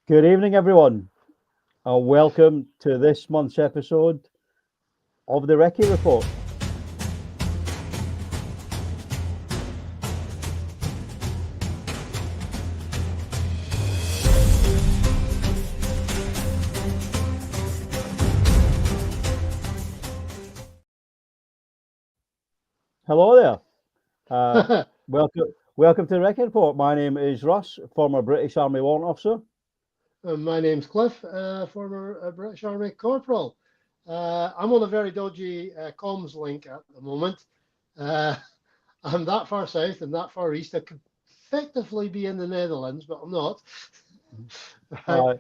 Good evening, everyone, and welcome to this month's episode of the Recce Report. Hello there. Welcome to the Recce Report. My name is Russ, former British Army warrant officer. My name's Cliff, former British Army corporal. I'm on a very dodgy comms link at the moment. I'm that far south and that far east. I could effectively be in the Netherlands, but I'm not. Right.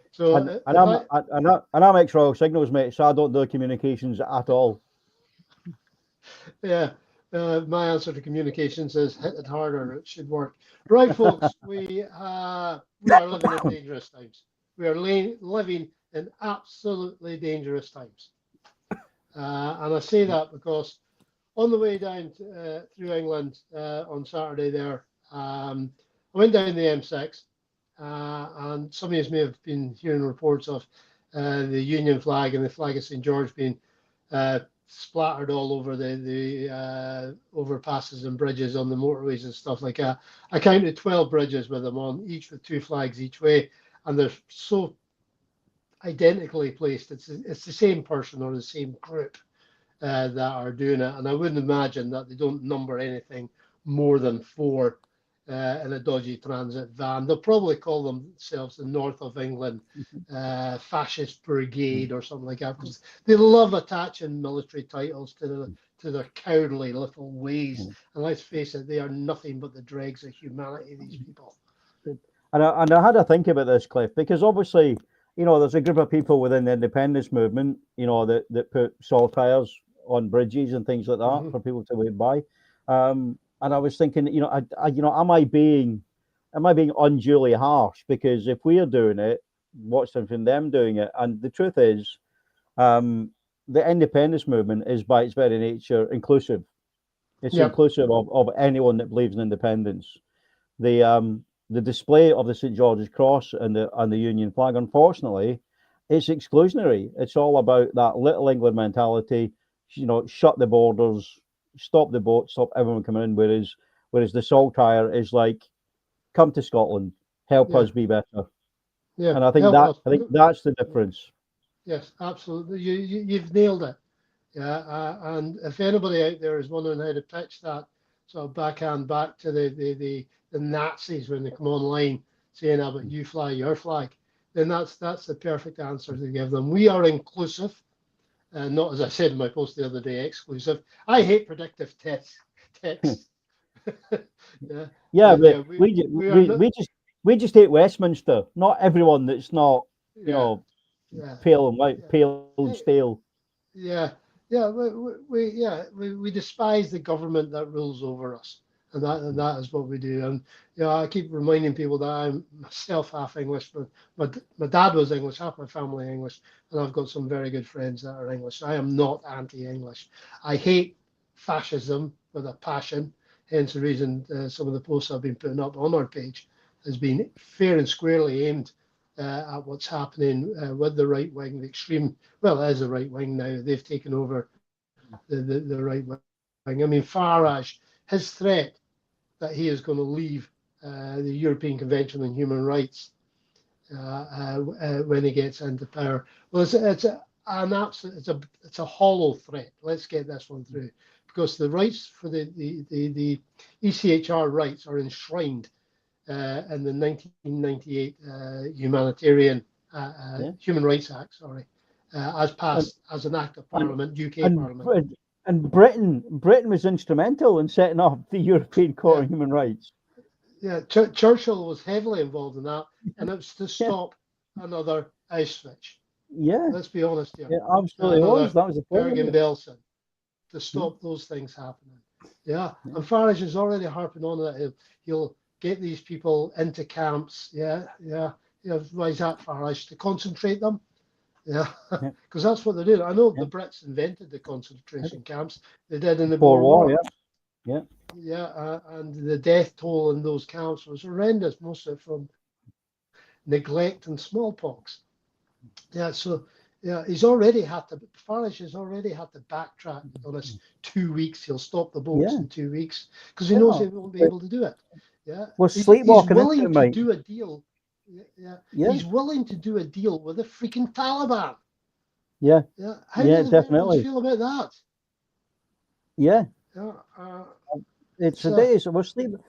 I'm ex-Royal Signals, mate, so I don't do communications at all. Yeah, my answer to communications is hit it harder. It should work. Right, folks, we are living in dangerous times. We are living in absolutely dangerous times. And I say that because on the way down through England on Saturday there, I went down the M6, and some of you may have been hearing reports of the Union flag and the flag of St. George being splattered all over the overpasses and bridges on the motorways and stuff like that. I counted 12 bridges with them on, each with two flags each way, and they're so identically placed. It's the same person or the same group that are doing it, and I wouldn't imagine that they don't number anything more than four in a dodgy transit van. They'll probably call themselves the North of England Fascist Brigade or something like that, because they love attaching military titles to their cowardly little ways. And let's face it, they are nothing but the dregs of humanity, these people. And I had to think about this, Cliff, because obviously, there's a group of people within the independence movement, that put saltires on bridges and things like that for people to wait by. And I was thinking, am I being unduly harsh? Because if we are doing it, what's from them doing it? And the truth is, the independence movement is by its very nature inclusive. It's inclusive of anyone that believes in independence. The display of the St. George's Cross and the Union flag, unfortunately, it's exclusionary. It's all about that little England mentality. Shut the borders, stop the boats, stop everyone coming in. Whereas the saltire is like, come to Scotland, help us be better. Yeah, and I think that's the difference. Yes, absolutely. You've nailed it. Yeah, and if anybody out there is wondering how to pitch that sort of backhand back to the Nazis when they come online saying about you fly your flag, then that's the perfect answer to give them. We are inclusive, and not, as I said in my post the other day, exclusive. I hate predictive text. We just hate Westminster, not everyone that's not pale and white, pale and stale. We despise the government that rules over us, and that is what we do. And I keep reminding people that I'm myself half English, but my dad was English, half my family English, and I've got some very good friends that are English. I am not anti-English. I hate fascism with a passion. Hence the reason some of the posts I've been putting up on our page has been fair and squarely aimed at what's happening with the right wing, the extreme. Well, as the right wing now, they've taken over the right wing. I mean, Farage, his threat that he is going to leave the European Convention on Human Rights when he gets into power. Well, it's a hollow threat. Let's get this one through, because the rights for the ECHR rights are enshrined in the 1998 Humanitarian Human Rights Act, as passed as an act of Parliament, UK Parliament. And Britain was instrumental in setting up the European Court of Human Rights. Yeah, Churchill was heavily involved in that, and it was to stop another Auschwitz. Yeah, let's be honest here. Yeah, absolutely was. That was the point. Bergen-Belsen, to stop those things happening. Yeah, and Farage is already harping on that. He'll get these people into camps. Why is that, Farage? To concentrate them. Yeah, Yeah. because that's what they did. I know Yeah. the Brits invented the concentration camps. They did in the Boer Boer War. War, yeah. And the death toll in those camps was horrendous, mostly from neglect and smallpox. Yeah, so yeah, Farage has already had to backtrack on his 2 weeks. He'll stop the boats Yeah. in 2 weeks because he Yeah. knows he won't be able to do it. Yeah, We're he's sleepwalking into willing it, to mate. do a deal. Yeah, Yeah. he's willing to do a deal with the freaking Taliban. Yeah. Yeah, how Yeah, do the Americans definitely. feel about that? Yeah. Yeah, It's so ridiculous.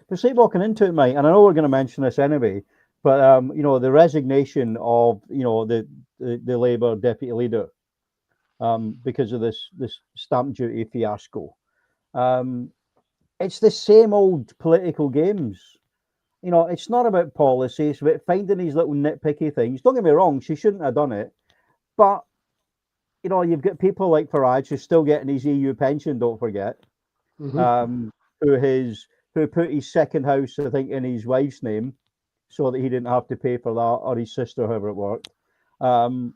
We're sleepwalking into it, mate. And I know we're going to mention this anyway, but the resignation of the Labour deputy leader because of this stamp duty fiasco. It's the same old political games. It's not about policy. It's about finding these little nitpicky things. Don't get me wrong; she shouldn't have done it, but you've got people like Farage who's still getting his EU pension. Don't forget. um, who put his second house, I think, in his wife's name, so that he didn't have to pay for that, or his sister, however it worked. Um,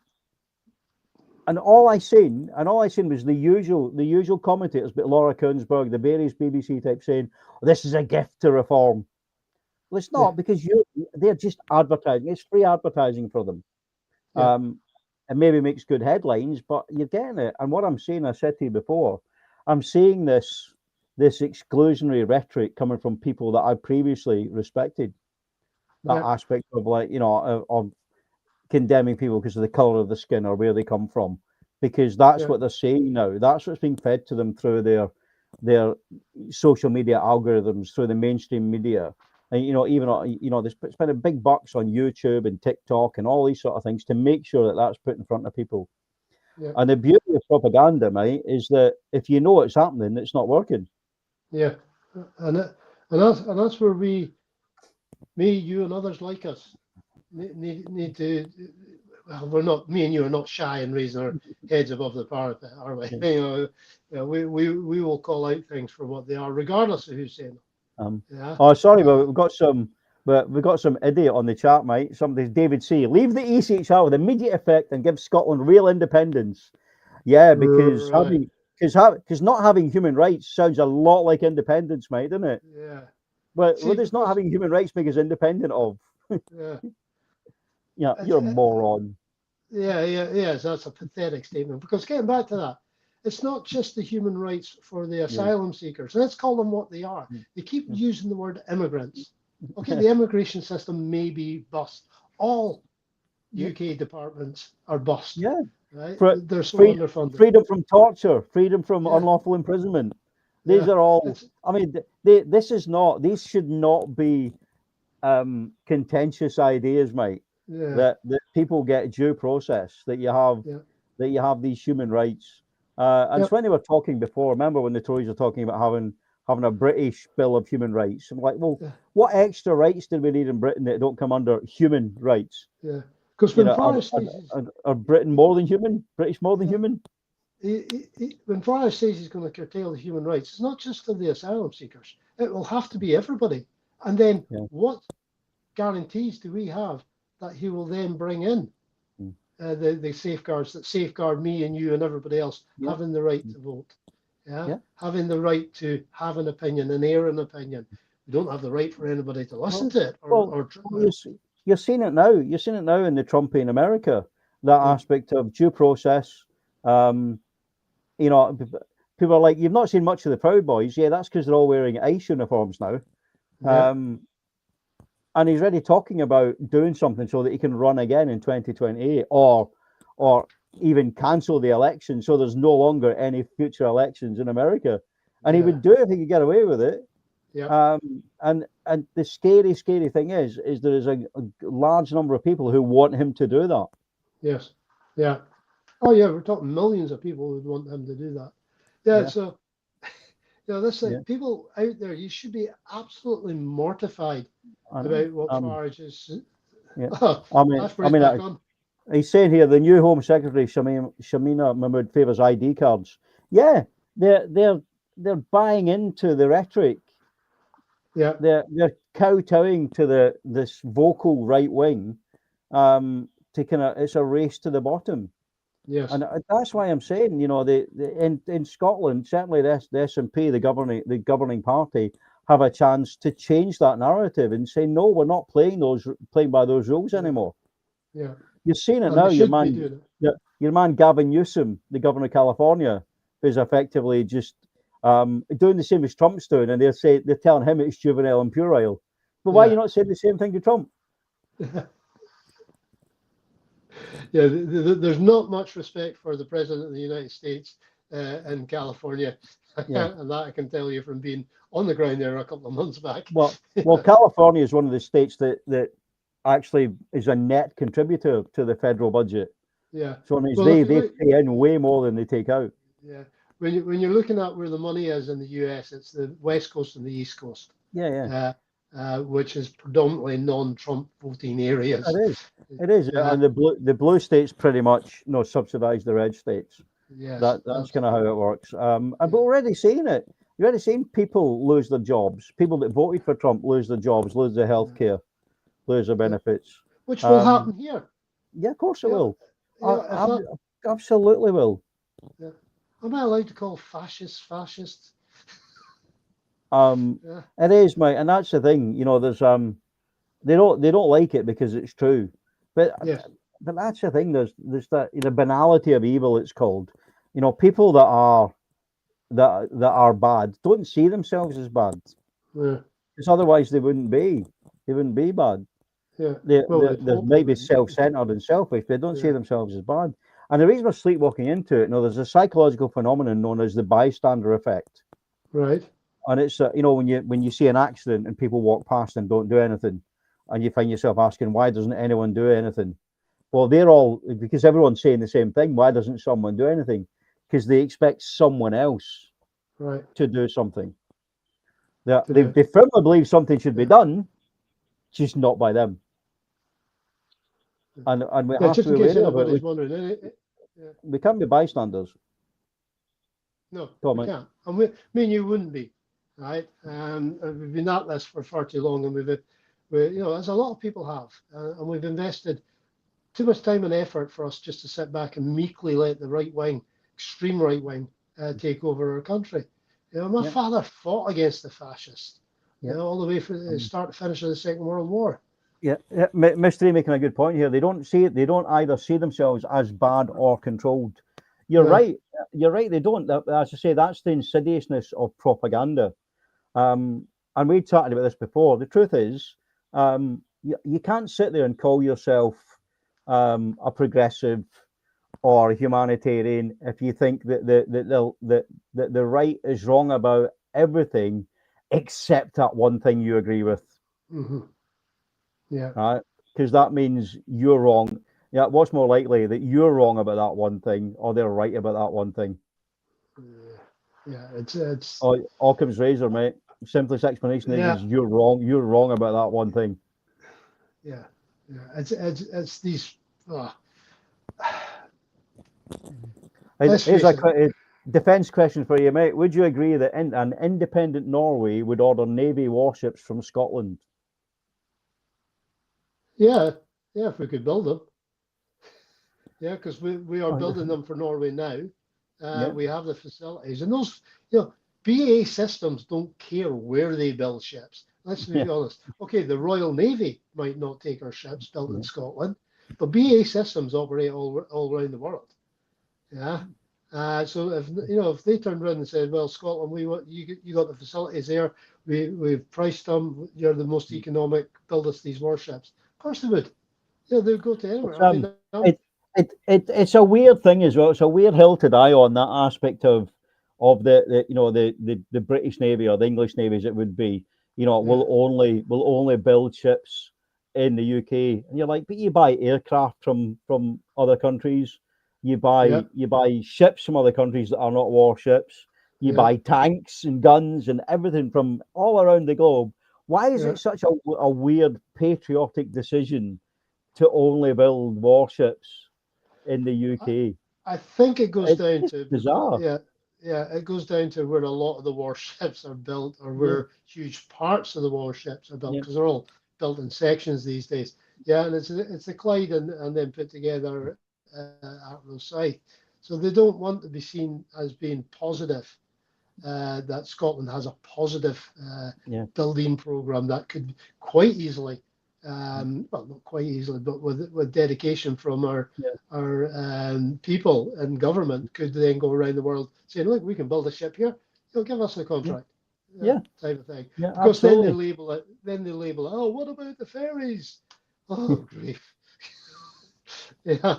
and all I seen was the usual commentators, but Laura Kuenssberg, the various BBC type saying, "This is a gift to reform." Well, it's not, because they're just advertising. It's free advertising for them. yeah, It maybe makes good headlines, but you're getting it. And what I'm saying, I said to you before, I'm seeing this exclusionary rhetoric coming from people that I previously respected. That yeah, aspect of, like, of condemning people because of the color of the skin or where they come from, because that's yeah, what they're saying now. That's what's being fed to them through their social media algorithms, through the mainstream media. And even they spend big bucks on YouTube and TikTok and all these sort of things to make sure that that's put in front of people. yeah, And the beauty of propaganda, mate, is that if you know it's happening, it's not working. yeah, and that's where me, you, and others like us need to. Well, we're not. Me and you are not shy in raising our heads above the parapet, are we? We will call out things for what they are, regardless of who's saying them. Yeah. Oh, sorry, but we've got some idiot on the chat, mate. Somebody's David C. Leave the ECHR with immediate effect and give Scotland real independence. Yeah, because Right. not having human rights sounds a lot like independence, mate, doesn't it? Yeah. But See, what does not because having human rights make us independent of? yeah, Yeah, you're a moron. yeah. So that's a pathetic statement. Because getting back to that, it's not just the human rights for the asylum seekers. Let's call them what they are. They keep using the word immigrants. Okay, the immigration system may be bust. All UK departments are bust. Yeah. Right? For They're so free, underfunded. freedom from torture, freedom from Yeah, unlawful imprisonment. These yeah. are all. It's I mean, these should not be contentious ideas, mate. yeah, That people get due process. yeah, That you have these human rights. And yep, so when they were talking before, remember when the Tories were talking about having a British Bill of Human Rights? I'm like, well, yeah, what extra rights did we need in Britain that don't come under human rights? yeah. Because when Farage Are, says are Britain more than human? British more than yeah, human? when Farage says he's going to curtail the human rights, it's not just for the asylum seekers. It will have to be everybody. And then Yeah. what guarantees do we have that he will then bring in the safeguards that safeguard me and you and everybody else Yeah. having the right to vote? Yeah. Having the right to have an opinion and air an opinion. We don't have the right for anybody to listen to it you're seeing it now. You're seeing it now in the Trumpian America. That aspect of due process. People are like, you've not seen much of the Proud Boys. Yeah, that's because they're all wearing ICE uniforms now. And he's already talking about doing something so that he can run again in 2028, or even cancel the election so there's no longer any future elections in America. And he would do it if he could get away with it. And the scary thing is there is a large number of people who want him to do that. Yes. Yeah. Oh yeah, we're talking millions of people who would want him to do that. Yeah. So, people out there, you should be absolutely mortified about what Farage is. Yeah. Back on. He's saying here the new Home Secretary Shamina Mahmood favours ID cards. Yeah, they're buying into the rhetoric. Yeah, they're kowtowing to this vocal right wing. To kind of, it's a race to the bottom. Yes. And that's why I'm saying, in Scotland, certainly the SNP, the governing party, have a chance to change that narrative and say, no, we're not playing by those rules anymore. Yeah. You're seeing it Well, now. they should be doing it. Your man Gavin Newsom, the governor of California, is effectively just doing the same as Trump's doing, and they're telling him it's juvenile and puerile. But why are you not saying the same thing to Trump? Yeah, there's not much respect for the president of the United States in California, and that I can tell you from being on the ground there a couple of months back. Well, California is one of the states that actually is a net contributor to the federal budget. Yeah. So it means they pay in way more than they take out. Yeah. When you're looking at where the money is in the US, it's the West Coast and the East Coast. Yeah. Which is predominantly non-Trump voting areas. It is, and the blue states pretty much subsidize the red states. Yes, that's kind of how it works. But we're already seeing it. You're already seeing people lose their jobs. People that voted for Trump lose their jobs, lose their health care, lose their benefits. Which will happen here. Yeah, of course it will. Absolutely will. Yeah. Am I allowed to call fascists? It is, mate, and that's the thing. There's they don't like it because it's true, but that's the thing. There's that the banality of evil. It's called. People that are bad don't see themselves as bad. Yeah. Because otherwise they wouldn't be bad. Yeah. They may be self-centered and selfish, but they don't see themselves as bad. And the reason we're sleepwalking into it, there's a psychological phenomenon known as the bystander effect. Right. And it's when you see an accident and people walk past and don't do anything, and you find yourself asking, why doesn't anyone do anything? Well, they're all, because everyone's saying the same thing. Why doesn't someone do anything? Because they expect someone else to do something. They firmly believe something should be done, just not by them. And we have to be aware of it. We can't be bystanders. No, we can't. And me and you wouldn't be, right? We've been at this for far too long, and as a lot of people have, and we've invested too much time and effort for us just to sit back and meekly let the right wing, extreme right wing, take over our country. My father fought against the fascists, all the way from the start to finish of the Second World War. Yeah, Mystery making a good point here. They don't either see themselves as bad or controlled. You're right. They don't. As I say, that's the insidiousness of propaganda. And we talked about this before. The truth is, you can't sit there and call yourself a progressive or a humanitarian if you think that the right is wrong about everything except that one thing you agree with. Mm-hmm. Yeah. Right? Because that means you're wrong. Yeah. What's more likely, that you're wrong about that one thing, or they're right about that one thing? Yeah. It's Occam's razor, mate. Simplest explanation is you're wrong. You're wrong about that one thing. Yeah. It's these. Here's a defense question for you, mate. Would you agree that an independent Norway would order Navy warships from Scotland? Yeah, if we could build them. Yeah, because we are building them for Norway now. We have the facilities, and those, BAE Systems don't care where they build ships. Let's be honest. Okay, the Royal Navy might not take our ships built in Scotland, but BAE Systems operate all around the world. Yeah. So if they turned around and said, well, Scotland, we want you got the facilities there. We've priced them. You're the most economic. Build us these warships. Of course they would. They'd go to anywhere. It's a weird thing as well. It's a weird hill to die on, that aspect of the British Navy, or the English Navy as it would be. Will only build ships in the UK, and you're like, but you buy aircraft from other countries. You buy ships from other countries that are not warships. You buy tanks and guns and everything from all around the globe. Why is it such a weird patriotic decision to only build warships in the UK? I think it goes down to bizarre. It goes down to where a lot of the warships are built, or where huge parts of the warships are built, because they're all built in sections these days. Yeah, and it's the Clyde and then put together at Rosyth. So they don't want to be seen as being positive, that Scotland has a positive building programme that could quite easily, well, not quite easily, but with dedication from our people in government, could then go around the world saying, look, we can build a ship here, give us the contract. Type of thing. Yeah, because absolutely. then they label it, oh, what about the ferries? Oh, grief. Yeah.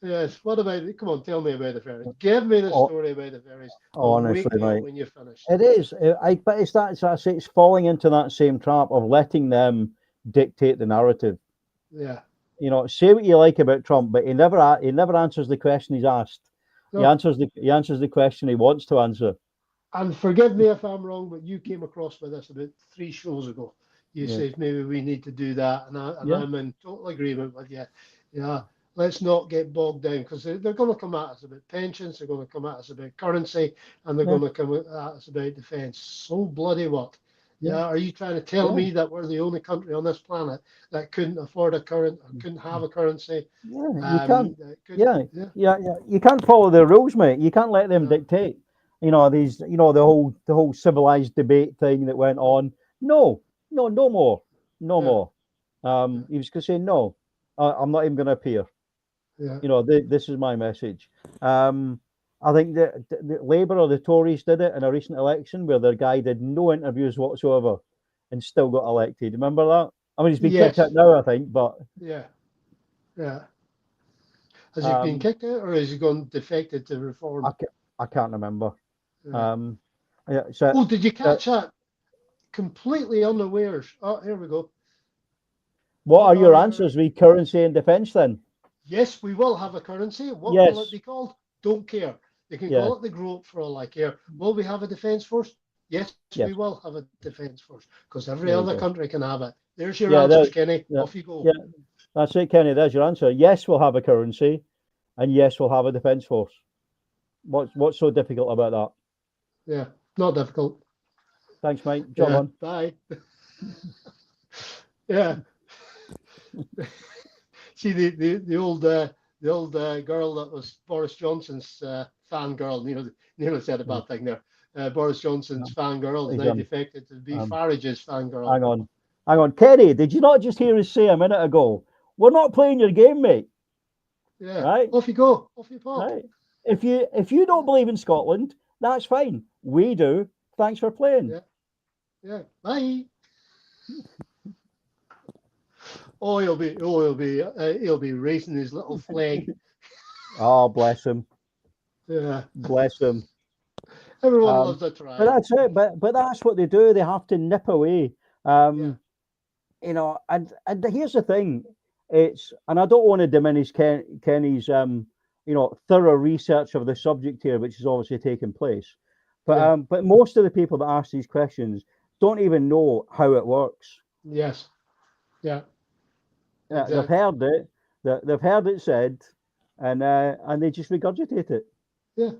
Yes. What about it? Come on, tell me about the ferries. Give me the story about the ferries. Honestly, wake me mate, up when you're finished. it is. But it's that. I say it's falling into that same trap of letting them dictate the narrative. Yeah. You know, say what you like about Trump, but he never answers the question he's asked. No. He answers the question he wants to answer. And forgive me if I'm wrong, but you came across with this about 3 shows ago. You said maybe we need to do that, and I'm in total agreement with you. Yeah, let's not get bogged down, because they're going to come at us about pensions, they're going to come at us about currency, and they're going to come at us about defence. So bloody what? Yeah, are you trying to tell me that we're the only country on this planet that couldn't afford a couldn't have a currency? You can't. You can't follow the rules, mate. You can't let them dictate. You know, these, you know, the whole civilized debate thing that went on. No more. He was going to say, no, I'm not even going to appear. Yeah. You know, this is my message. I think that the Labour or the Tories did it in a recent election where their guy did no interviews whatsoever and still got elected. Remember that? I mean, he's been kicked out now, I think, but... Yeah. Has he been kicked out, or has he gone defected to Reform? I can't remember. Did you catch that? Completely unawares. Oh, here we go. What are your answers? Re currency and defence, then? Yes, we will have a currency. What will it be called? Don't care. They can call it the Groat for all I care. Will we have a defence force? Yes, we will have a defence force, because every other country can have it. There's your answers, Kenny. Off you go. Yeah, that's it, Kenny. There's your answer. Yes, we'll have a currency, and yes, we'll have a defence force. What's so difficult about that? Yeah, not difficult. Thanks, mate. Job on. Bye. Yeah. See the old girl that was Boris Johnson's fangirl. Nearly said a bad thing there. Boris Johnson's fangirl is now defected to be Farage's fangirl. Hang on, Kenny. Did you not just hear us say a minute ago? We're not playing your game, mate. Yeah. Right. Off you go. Off you pop. Right. If you don't believe in Scotland, that's fine. We do. Thanks for playing. Yeah. Bye. He'll be racing his little flag. Oh, bless him. Yeah. Bless him. Everyone loves a try. But that's it. But that's what they do. They have to nip away. You know, and here's the thing. And I don't want to diminish Kenny's thorough research of the subject here, which is obviously taking place. But most of the people that ask these questions don't even know how it works. Yes. Yeah. Exactly. They've heard it. They've heard it said, and they just regurgitate it. Yeah.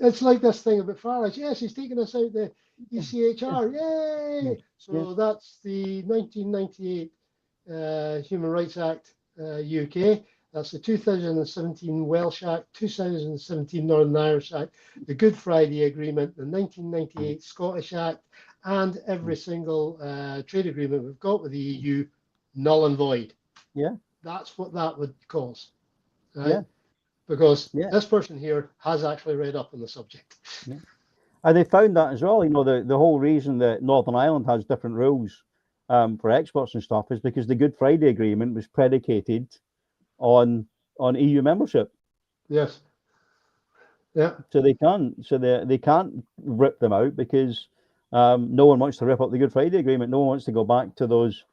It's like this thing about Farage. Yes, he's taking us out the ECHR. Yay! So that's the 1998 Human Rights Act UK. That's the 2017 Welsh Act, 2017 Northern Irish Act, the Good Friday Agreement, the 1998 Scottish Act, and every single trade agreement we've got with the EU, null and void. Yeah. That's what that would cause. Right? Yeah. Because this person here has actually read up on the subject. Yeah. And they found that as well. You know, the whole reason that Northern Ireland has different rules for exports and stuff is because the Good Friday Agreement was predicated on EU membership. Yes. Yeah. So they can't rip them out because no one wants to rip up the Good Friday Agreement. No one wants to go back to those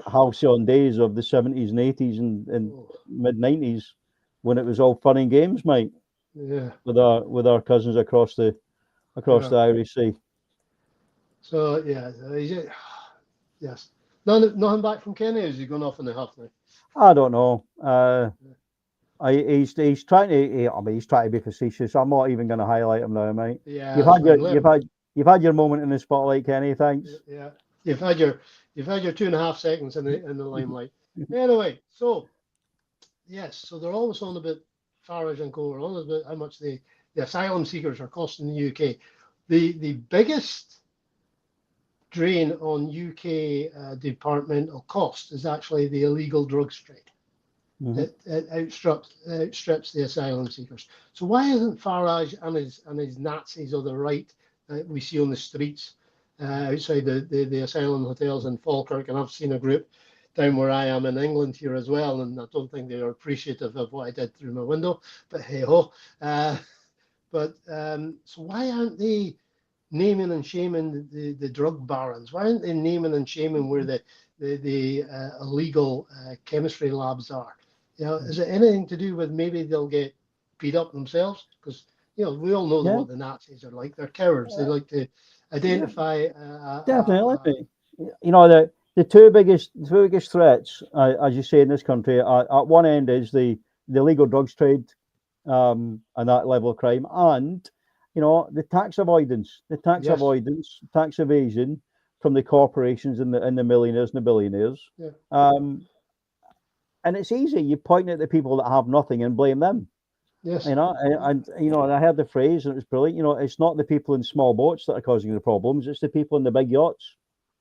halcyon days of the 70s and 80s and mid 90s when it was all fun and games, mate. Yeah. With our cousins across the Irish Sea. So yes. Nothing back from Kenny. Is he going off in the huff now? I don't know. He's trying to be facetious. I'm not even going to highlight him now, mate. Yeah. You've had your moment in the spotlight, Kenny. Thanks. Yeah. You've had your 2.5 seconds in the limelight. Anyway, so Yes, so they're always on about Farage and Co. Are on about how much the asylum seekers are costing the UK. The biggest drain on UK departmental cost is actually the illegal drugs trade. It outstrips the asylum seekers. So why isn't Farage and his Nazis of the right that we see on the streets outside the asylum hotels in Falkirk? And I've seen a group down where I am in England here as well, and I don't think they are appreciative of what I did through my window. But hey ho. So why aren't they naming and shaming the drug barons? Why aren't they naming and shaming where the illegal chemistry labs are? You know, is it anything to do with maybe they'll get beat up themselves? Because you know we all know what the Nazis are like. They're cowards. They like to identify. Definitely. You know, the two biggest threats, as you say, in this country, at one end is the illegal drugs trade, and that level of crime, and you know the tax avoidance, tax evasion from the corporations and the millionaires and the billionaires. And it's easy. You point at the people that have nothing and blame them. Yes. You know, and you know, and I heard the phrase, and it was brilliant. You know, it's not the people in small boats that are causing the problems; it's the people in the big yachts.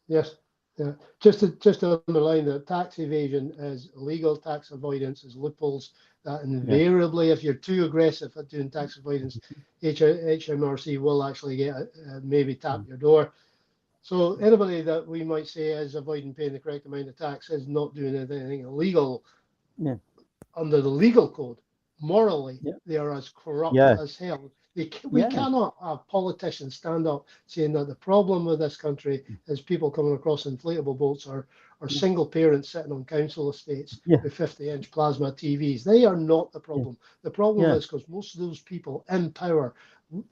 Yes. Yeah. Just to underline that tax evasion is illegal, tax avoidance is loopholes. That invariably, if you're too aggressive at doing tax avoidance, HMRC will actually get maybe tap your door. So anybody that we might say is avoiding paying the correct amount of tax is not doing anything illegal under the legal code. Morally, they are as corrupt as hell. We cannot have politicians stand up saying that the problem with this country is people coming across inflatable boats or single parents sitting on council estates with 50-inch plasma TVs. They are not the problem. The problem is because most of those people in power,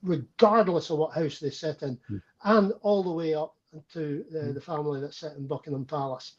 regardless of what house they sit in, and all the way up to the family that sit in Buckingham Palace,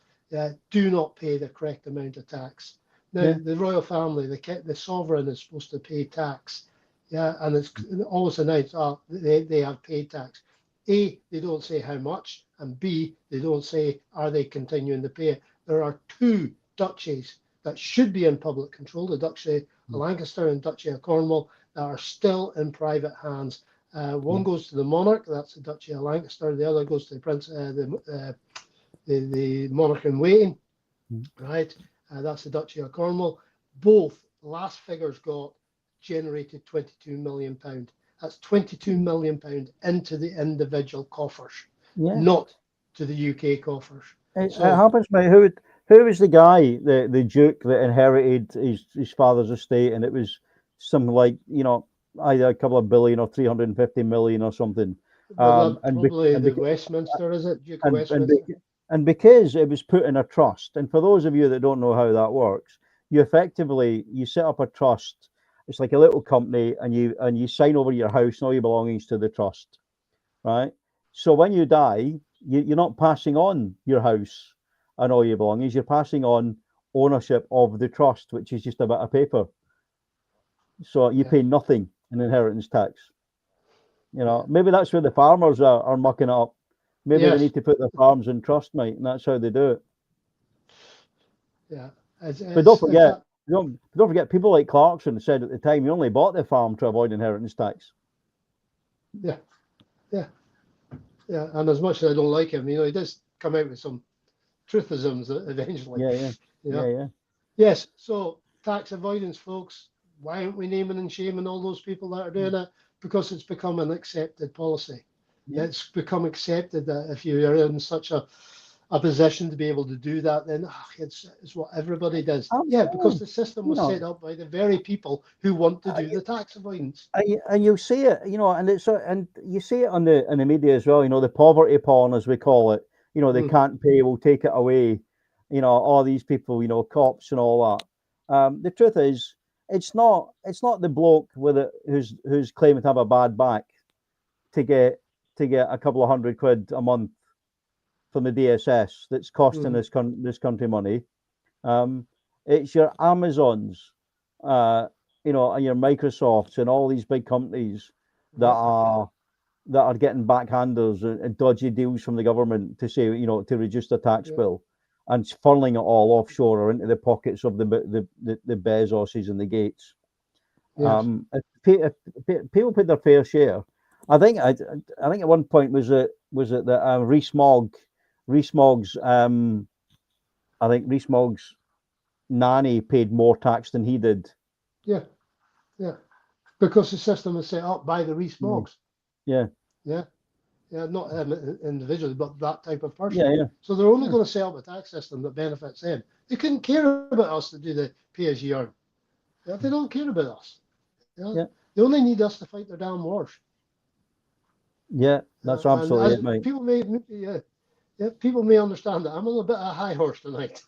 do not pay the correct amount of tax. Now, the royal family, the sovereign is supposed to pay tax. And it's always announced, they have paid tax. A, they don't say how much, and B, they don't say, are they continuing to pay it? There are two duchies that should be in public control, the Duchy of Lancaster and Duchy of Cornwall, that are still in private hands. One goes to the monarch, that's the Duchy of Lancaster. The other goes to the prince, the monarch in waiting, right? That's the Duchy of Cornwall. Both last figures got generated £22 million. That's £22 million into the individual coffers, not to the UK coffers. It happens, mate. Who was the guy, the duke that inherited his father's estate, and it was something like, you know, either a couple of billion or 350 million or something. Well, probably the Westminster, is it? Duke of Westminster. And because it was put in a trust, and for those of you that don't know how that works, you set up a trust. It's like a little company, and you sign over your house and all your belongings to the trust, right? So when you die, you're not passing on your house and all your belongings. You're passing on ownership of the trust, which is just a bit of paper. So you pay nothing in inheritance tax. You know, maybe that's where the farmers are mucking it up. Maybe they need to put their farms in trust, mate, and that's how they do it. Yeah. But don't forget, people like Clarkson said at the time he only bought the farm to avoid inheritance tax. Yeah. And as much as I don't like him, you know, he does come out with some truthisms eventually. Yeah. Yes. So tax avoidance, folks. Why aren't we naming and shaming all those people that are doing it? Because it's become an accepted policy. It's become accepted that if you are in such a position to be able to do that, then it's what everybody does. Because the system was set up by the very people who want to do the tax avoidance. And you see it, you know, and you see it on the media as well. You know, the poverty porn, as we call it. You know, they can't pay, we'll take it away. You know, all these people, you know, cops and all that. The truth is, it's not the bloke who's claiming to have a bad back to get a couple of £100 a month from the DSS that's costing this country money. It's your Amazons, you know, and your Microsofts and all these big companies that are getting backhanders and dodgy deals from the government to say, you know, to reduce the tax bill. and funneling it all offshore or into the pockets of the Bezoses and the Gates. Yes. If people put their fair share, I think at one point was it that Rees-Mogg's I think Rees-Mogg's nanny paid more tax than he did. Yeah. Yeah. Because the system is set up by the Rees-Moggs. Yeah. Yeah. Yeah. Not individually, but that type of person. Yeah. Yeah. So they're only going to set up a tax system that benefits them. They couldn't care about us to do the pay as you earn. Yeah, they don't care about us. Yeah. They only need us to fight their damn wars. Yeah, that's And absolutely as it, mate. people may understand that I'm on a bit of a high horse tonight.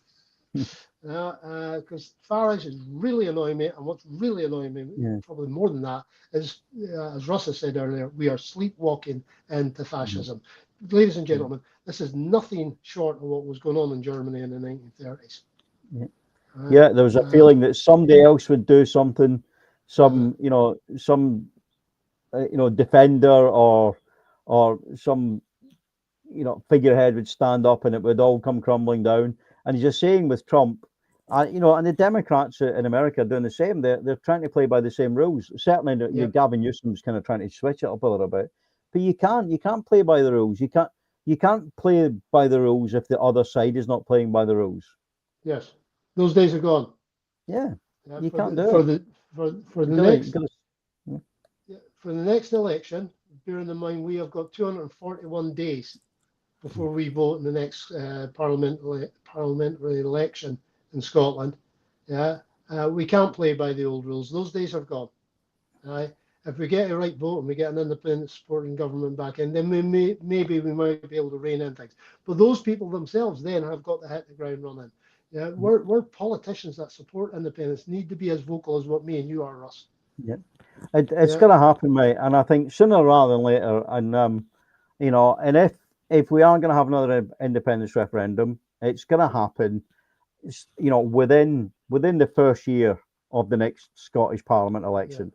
Because Farage is really annoying me, and what's really annoying me, probably more than that, is as Russ has said earlier, we are sleepwalking into fascism. Ladies and gentlemen, this is nothing short of what was going on in Germany in the 1930s. Yeah, there was a feeling that somebody else would do something, some defender or some figurehead would stand up and it would all come crumbling down. And he's just saying with Trump, and the Democrats in America are doing the same. They're trying to play by the same rules. Certainly, Gavin Newsom's kind of trying to switch it up a little bit, but you can't play by the rules. You can't play by the rules if the other side is not playing by the rules. Yes, those days are gone. Yeah, you can't do it for the next election. Bearing in mind we have got 241 days before we vote in the next parliamentary election in Scotland. We can't play by the old rules. Those days are gone. If we get a right vote and we get an independent supporting government back in, then maybe we might be able to rein in things. But those people themselves then have got to hit the ground running. Yeah, we're politicians that support independence need to be as vocal as what me and you are, Russ. Yeah, it's going to happen, mate. And I think sooner rather than later. And and if we are going to have another independence referendum, it's going to happen, within the first year of the next Scottish Parliament election.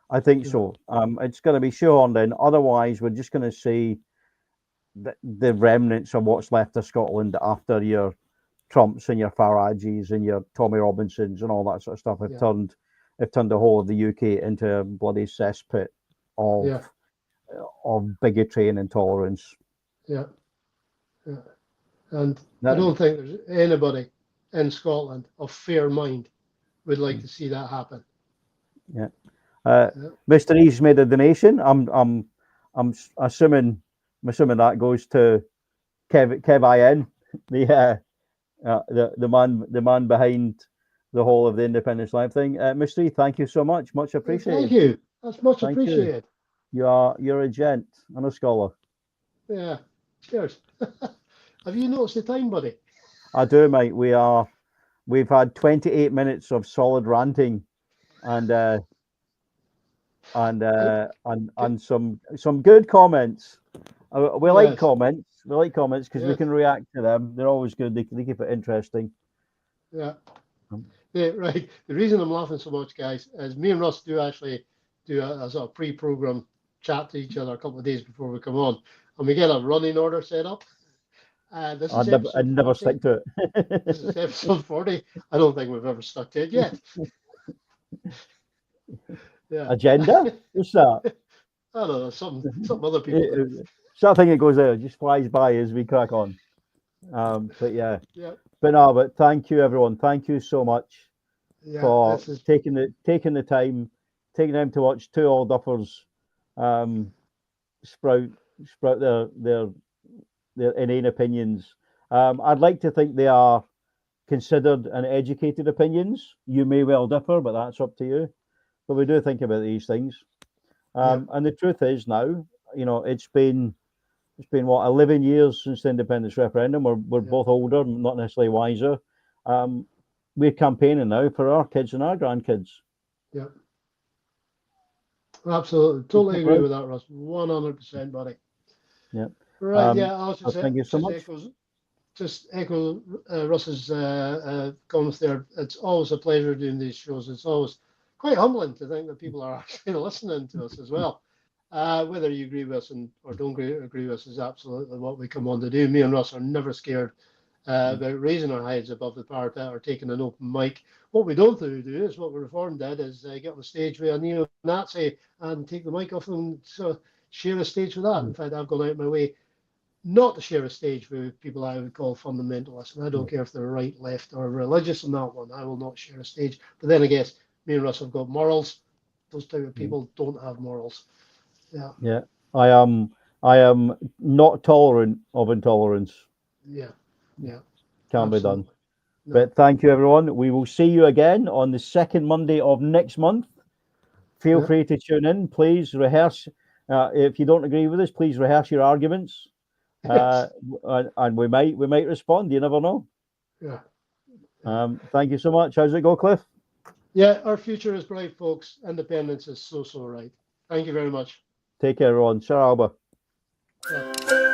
I think so. It's going to be shoehorned in. Otherwise, we're just going to see the remnants of what's left of Scotland after your Trumps and your Farages and your Tommy Robinsons and all that sort of stuff have turned the whole of the UK into a bloody cesspit of bigotry and intolerance. And I don't think there's anybody in Scotland of fair mind would like to see that happen. Mr. E's made a donation. I'm assuming that goes to Kev IN, the man behind the whole of the Independence Live thing. Mr. E, thank you so much. Much appreciated. Thank you. That's much appreciated. You're a gent and a scholar. Yeah. Cheers. Have you noticed the time, buddy? I do, mate. We've had 28 minutes of solid ranting and some good comments. We like comments. We like comments because we can react to them. They're always good. They keep it interesting. Yeah, right. The reason I'm laughing so much, guys, is me and Russ do actually do a sort of pre-program chat to each other a couple of days before we come on, and we get a running order set up. I'd never stick to it. This is episode 40. I don't think we've ever stuck to it yet. Agenda? What's that? I don't know. Some other people. Something that goes there just flies by as we crack on. But thank you, everyone. Thank you so much for taking the time to watch two old duffers sprout their inane opinions. I'd like to think they are considered and educated opinions. You may well differ, but that's up to you. But we do think about these things. And the truth is now, it's been what, 11 years since the independence referendum. We're both older, not necessarily wiser. We're campaigning now for our kids and our grandkids. Yeah. Absolutely. Totally agree with that, Russ. 100%, buddy. Yeah. Right. I'll just say, thank you so much. Echo Russ's comments there. It's always a pleasure doing these shows. It's always quite humbling to think that people are actually listening to us as well. Whether you agree with us or don't agree with us is absolutely what we come on to do. Me and Russ are never scared about raising our heads above the parapet or taking an open mic. What we don't do is what the Reform did is get on the stage with a neo-Nazi and take the mic off and so share a stage with that. In fact, I've gone out of my way not to share a stage with people I would call fundamentalists. And I don't care if they're right, left, or religious on that one. I will not share a stage. But then I guess me and Russ have got morals. Those type of people don't have morals. Yeah. Yeah. I am not tolerant of intolerance. Yeah. Yeah. Can't be Absolutely. done. But thank you, everyone. We will see you again on the second Monday of next month. Feel free to tune in. Please rehearse. If you don't agree with us, please rehearse your arguments. And we might respond. You never know. Yeah. Thank you so much. How's it go, Cliff? Yeah, our future is bright, folks. Independence is so right. Thank you very much. Take care, everyone. Sir Alba. Yeah.